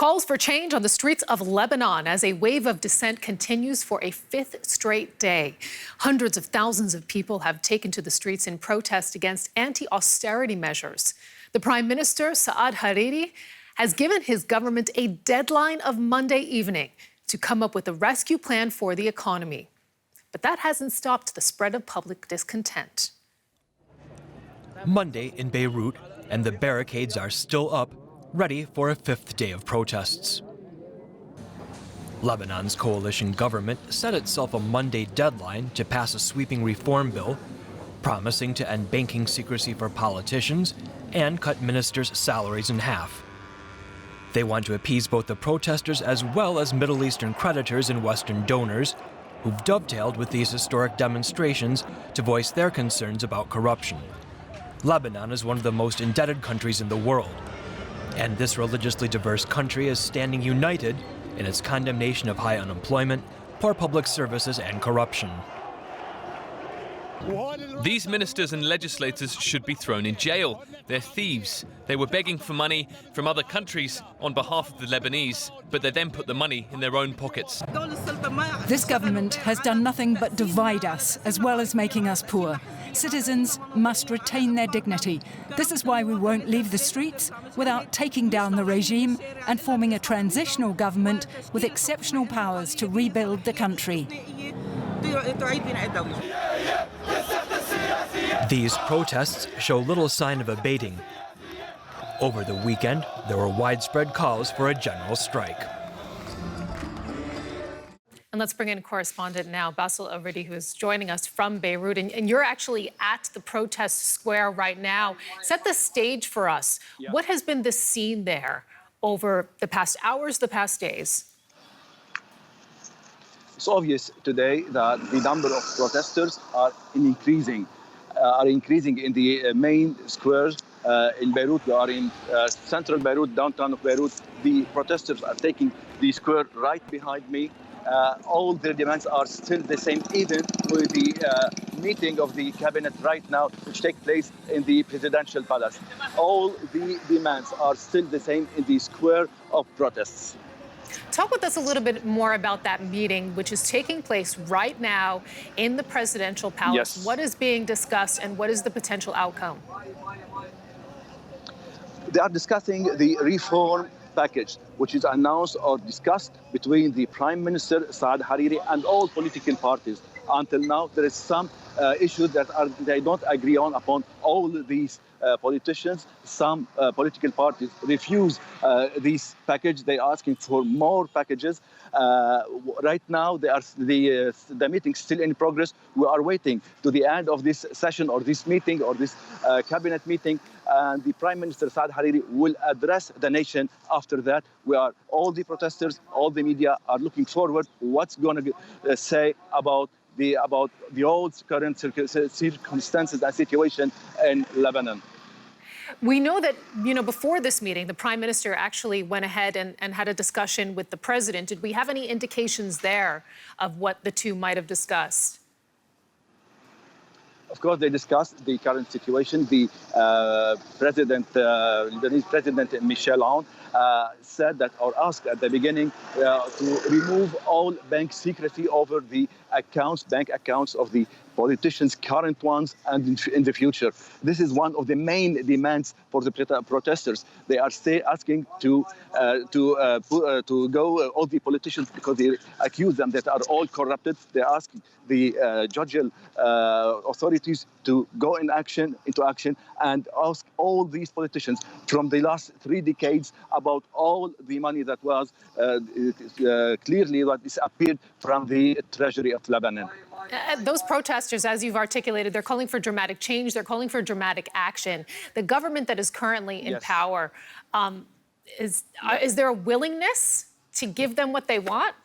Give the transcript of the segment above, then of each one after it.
Calls for change on the streets of Lebanon as a wave of dissent continues for a fifth straight day. Hundreds of thousands of people have taken to the streets in protest against anti-austerity measures. The Prime Minister, Saad Hariri, has given his government a deadline of Monday evening to come up with a rescue plan for the economy. But that hasn't stopped the spread of public discontent. Monday in Beirut, and the barricades are still up, ready for a fifth day of protests. Lebanon's coalition government set itself a Monday deadline to pass a sweeping reform bill, promising to end banking secrecy for politicians and cut ministers' salaries in half. They want to appease both the protesters as well as Middle Eastern creditors and Western donors who've dovetailed with these historic demonstrations to voice their concerns about corruption. Lebanon is one of the most indebted countries in the world, and this religiously diverse country is standing united in its condemnation of high unemployment, poor public services, and corruption. These ministers and legislators should be thrown in jail. They're thieves. They were begging for money from other countries on behalf of the Lebanese, but they then put the money in their own pockets. This government has done nothing but divide us, as well as making us poor. Citizens must retain their dignity. This is why we won't leave the streets without taking down the regime and forming a transitional government with exceptional powers to rebuild the country. These protests show little sign of abating. Over the weekend, there were widespread calls for a general strike. And let's bring in Correspondent now, Bassel, Aridi, who is joining us from Beirut. And you're actually at the protest square right now. Set the stage for us. Yeah. What has been the scene there over the past hours, the past days? It's obvious today that the number of protesters are increasing in the main squares in Beirut. We are in central Beirut, downtown of Beirut. The protesters are taking the square right behind me. All their demands are still the same, even with the meeting of the cabinet right now, which takes place in the presidential palace. All the demands are still the same in the square of protests. Talk with us a little bit more about that meeting, which is taking place right now in the presidential palace. Yes. What is being discussed and what is the potential outcome? They are discussing the reform package, which is announced or discussed between the Prime Minister Saad Hariri and all political parties. Until now, there is some issues that they don't agree on upon all these politicians. Some political parties refuse this package. They are asking for more packages. Right now, the meeting is still in progress. We are waiting to the end of this session or this meeting or this cabinet meeting. And the Prime Minister Saad Hariri will address the nation after that. All the protesters, all the media are looking forward to what's going to say about the old current circumstances and situation in Lebanon. We know that, before this meeting, the Prime Minister actually went ahead and had a discussion with the President. Did we have any indications there of what the two might have discussed? Of course, they discussed the current situation. The Lebanese President Michel Aoun said that, or asked at the beginning, to remove all bank secrecy over the bank accounts of the politicians, current ones, and in the future. This is one of the main demands for the protesters. They are asking to go all the politicians, because they accuse them that are all corrupted. They are asking the judicial authorities to go into action and ask all these politicians from the last 3 decades about all the money that was clearly disappeared from the treasury of Lebanon. Those protesters, as you've articulated, they're calling for dramatic change. They're calling for dramatic action. The government that is currently in power, is there a willingness to give them what they want?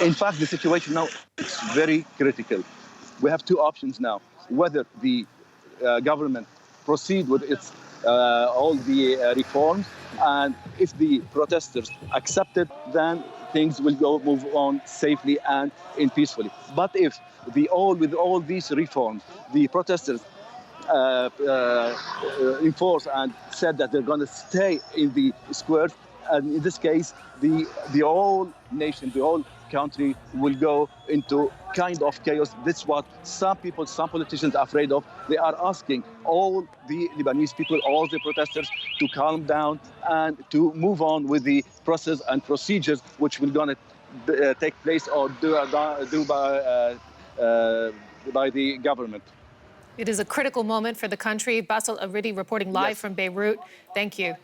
In fact, the situation now is very critical. We have two options now: whether the government proceed with its all the reforms, and if the protesters accept it, then things will move on safely and peacefully. But if with all these reforms, the protesters enforced and said that they're going to stay in the squares. And in this case, the whole nation, the whole country will go into kind of chaos. This is what some people, some politicians are afraid of. They are asking all the Lebanese people, all the protesters to calm down and to move on with the process and procedures which will going to take place or do by the government. It is a critical moment for the country. Bassel Aridi reporting live Yes. from Beirut. Thank you.